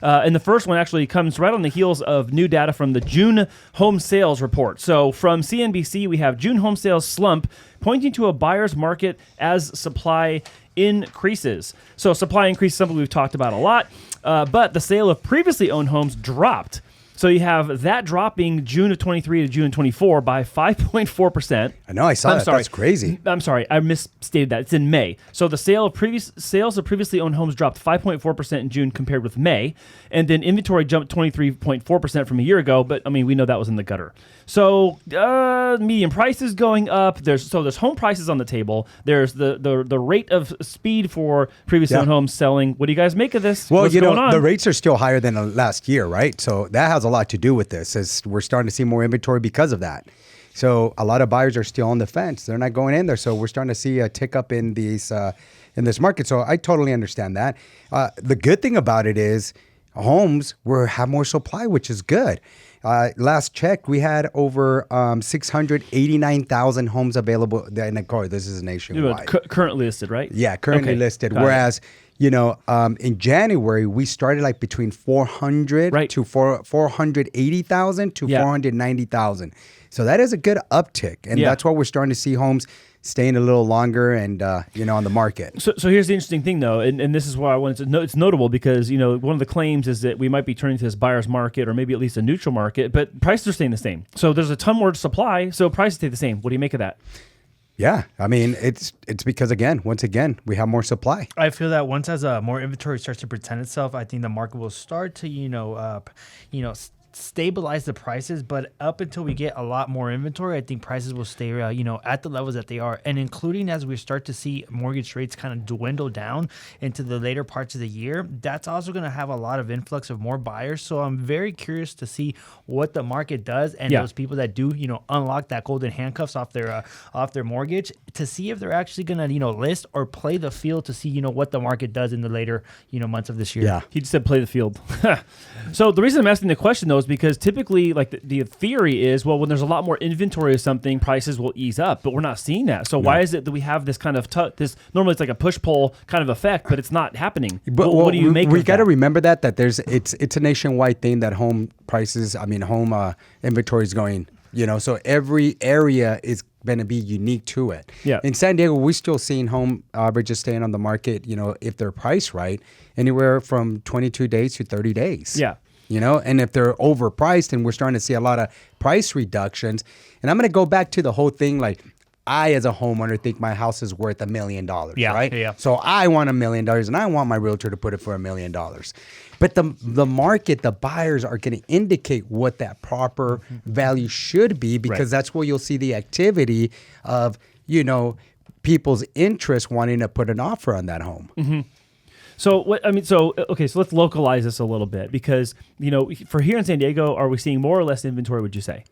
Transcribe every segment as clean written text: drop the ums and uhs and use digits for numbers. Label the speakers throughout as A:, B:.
A: And the first one actually comes right on the heels of new data from the June home sales report. So from CNBC, we have June home sales slump pointing to a buyer's market as supply increases. So supply increase is something we've talked about a lot, but the sale of previously owned homes dropped. So you have that dropping June of 23 to June of 24 by 5.4%.
B: I know, I saw that.
A: Sorry.
B: That's crazy.
A: I'm sorry, I misstated that. It's in May. So the sales of previously owned homes dropped 5.4% in June compared with May, and then inventory jumped 23.4% from a year ago. But I mean, we know that was in the gutter. So median prices going up. There's home prices on the table. There's the rate of speed for previously owned homes selling. What do you guys make of this?
B: Well,
A: What's
B: you know,
A: going on?
B: the rates are still higher than last year, right? So that has a lot to do with this, as we're starting to see more inventory because of that. So a lot of buyers are still on the fence. They're not going in there. So we're starting to see a tick up in these in this market. So I totally understand that. The good thing about it is homes have more supply, which is good. Last check, we had over 689,000 homes available. And of course, this is nationwide.
A: Currently listed, right?
B: Yeah, currently listed. Whereas, you know, in January, we started like between 400 to 480,000 to 490,000. So that is a good uptick. And that's why we're starting to see homes staying a little longer and, you know, on the market.
A: So here's the interesting thing, though, and this is why I wanted to know. It's notable because, you know, one of the claims is that we might be turning to this buyer's market or maybe at least a neutral market, but prices are staying the same. So there's a ton more supply, so prices stay the same. What do you make of that?
B: Yeah, I mean, it's because, once again, we have more supply.
C: I feel that once as more inventory starts to present itself, I think the market will start to, stabilize the prices. But up until we get a lot more inventory, I think prices will stay, at the levels that they are. And including as we start to see mortgage rates kind of dwindle down into the later parts of the year, that's also going to have a lot of influx of more buyers. So I'm very curious to see what the market does and those people that do, unlock that golden handcuffs off their mortgage to see if they're actually going to, list or play the field to see, what the market does in the later, months of this year.
B: Yeah.
A: He just said play the field. So the reason I'm asking the question, though, is because typically, like the theory is, well, when there's a lot more inventory of something, prices will ease up, but we're not seeing that. So why is it that we have this kind of this? Normally, it's like a push-pull kind of effect, but it's not happening.
B: But
A: what do you make?
B: We got to remember that it's a nationwide thing that home prices. I mean, home inventory is going. So every area is going to be unique to it.
A: Yeah.
B: In San Diego, we're still seeing home averages staying on the market. If they're priced right, anywhere from 22 days to 30 days.
A: Yeah.
B: And if they're overpriced, and we're starting to see a lot of price reductions. And I'm going to go back to the whole thing, like, I, as a homeowner, think my house is worth $1 million, right? Yeah. So I want $1 million, and I want my realtor to put it for $1 million. But the market, the buyers are going to indicate what that proper value should be, because that's where you'll see the activity of, people's interest wanting to put an offer on that home.
A: Mm-hmm. So let's localize this a little bit, because, for here in San Diego, are we seeing more or less inventory, would you say?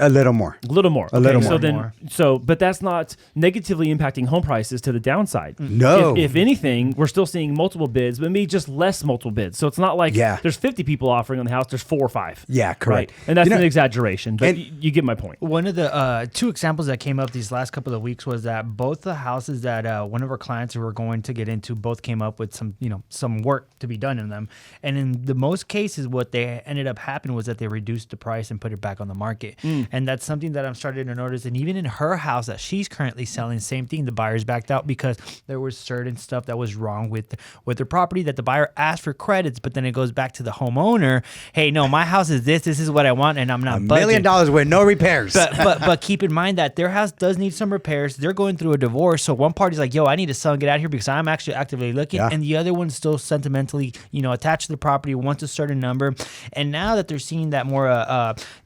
B: A little more.
A: A little more.
B: A little
A: more. But that's not negatively impacting home prices to the downside.
B: No.
A: If anything, we're still seeing multiple bids, but maybe just less multiple bids. So it's not like there's 50 people offering on the house, there's 4 or 5.
B: Yeah, correct.
A: Right? And that's an exaggeration, but you get my point.
C: One of the 2 examples that came up these last couple of weeks was that both the houses that one of our clients who were going to get into both came up with some work to be done in them. And in the most cases, what they ended up happening was that they reduced the price and put it back on the market. And that's something that I'm starting to notice. And even in her house that she's currently selling, same thing, the buyers backed out because there was certain stuff that was wrong with their property that the buyer asked for credits, but then it goes back to the homeowner. Hey, no, my house is this is what I want, and I'm not budging.
B: $1 million with no repairs.
C: But keep in mind that their house does need some repairs. They're going through a divorce. So one party's like, yo, I need to sell and get out of here because I'm actually actively looking. Yeah. And the other one's still sentimentally, attached to the property, wants a certain number. And now that they're seeing that more,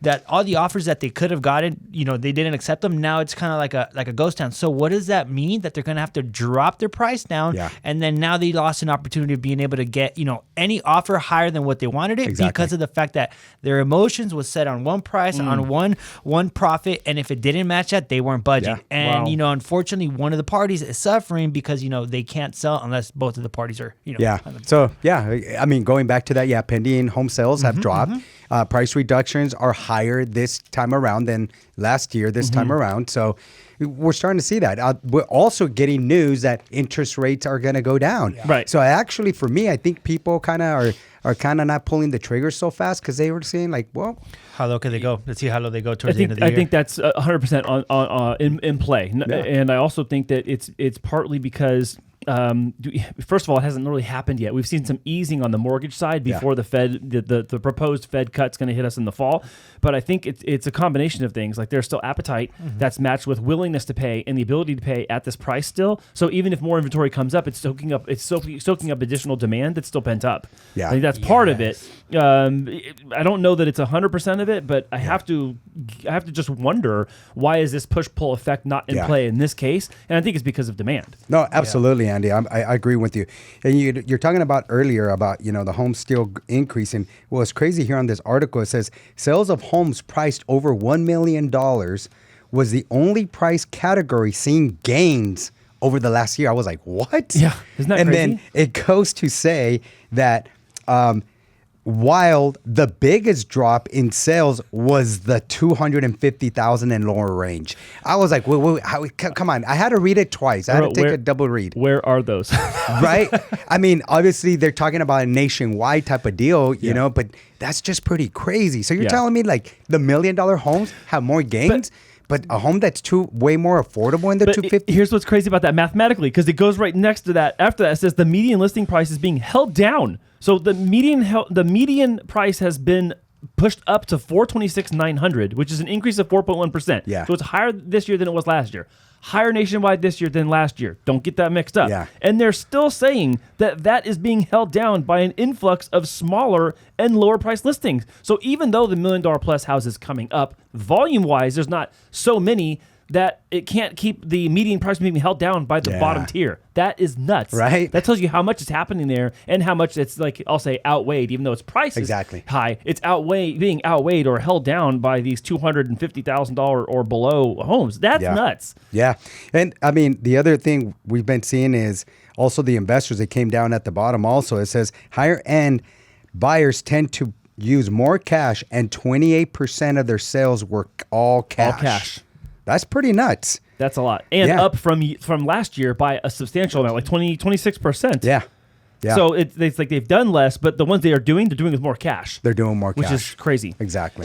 C: that all the offers that they could have gotten, they didn't accept them. Now it's kind of like a ghost town. So what does that mean? That they're going to have to drop their price down. Yeah. And then now they lost an opportunity of being able to get, any offer higher than what they wanted it because of the fact that their emotions was set on one price, on one profit. And if it didn't match that, they weren't budging. Yeah. And, unfortunately, one of the parties is suffering because, they can't sell unless both of the parties are,
B: Yeah. So, I mean, going back to that, pending home sales have dropped. Price reductions are higher this time around than last year this time around. So we're starting to see that. We're also getting news that interest rates are going to go down.
A: Yeah. Right.
B: So actually, for me, I think people kind of are kind of not pulling the trigger so fast because they were saying like, well,
C: how low can they go? Let's see how low they go towards the end of the year.
A: I think that's 100% in play, and I also think that it's partly because. First of all, it hasn't really happened yet. We've seen some easing on the mortgage side before the Fed, the proposed Fed cut's going to hit us in the fall. But I think it's a combination of things. Like there's still appetite that's matched with willingness to pay and the ability to pay at this price still. So even if more inventory comes up, it's soaking up additional demand that's still pent up.
B: Yeah,
A: I think that's part of it. I don't know that it's 100% of it, but I have to just wonder, why is this push pull effect not in play in this case? And I think it's because of demand.
B: No, absolutely. Andy, I agree with you. And you're talking about earlier about, the home still increasing. Well, it's crazy here on this article. It says sales of homes priced over $1 million was the only price category seeing gains over the last year. I was like, what?
A: Yeah. Isn't that crazy?
B: And then it goes to say that while the biggest drop in sales was the 250,000 and lower range. I was like, come on. I had to read it twice. I had to take a double read.
A: Where are those?
B: Right? I mean, obviously they're talking about a nationwide type of deal, you know, but that's just pretty crazy. So you're telling me like the $1 million homes have more gains? But a home that's way more affordable in the 250.
A: Here's what's crazy about that mathematically, because it goes right next to that. After that, it says the median listing price is being held down. So the median price has been pushed up to $426,900, which is an increase of 4.1%.
B: Yeah.
A: So it's higher this year than it was last year. Higher nationwide this year than last year. Don't get that mixed up.
B: Yeah.
A: And they're still saying that is being held down by an influx of smaller and lower price listings. So even though the $1 million plus houses coming up, volume wise, there's not so many that it can't keep the median price being held down by the bottom tier. That is nuts.
B: Right.
A: That tells you how much is happening there and how much it's, like, I'll say outweighed, even though its price is high. It's being outweighed or held down by these $250,000 or below homes. That's nuts.
B: Yeah. And I mean, the other thing we've been seeing is also the investors that came down at the bottom also. It says higher end buyers tend to use more cash, and 28% of their sales were all cash.
A: All cash.
B: That's pretty nuts.
A: That's a lot. And up from last year by a substantial amount, like 26%.
B: Yeah. Yeah.
A: So it's like they've done less, but the ones they're doing with more cash.
B: They're doing more cash.
A: Which is crazy.
B: Exactly.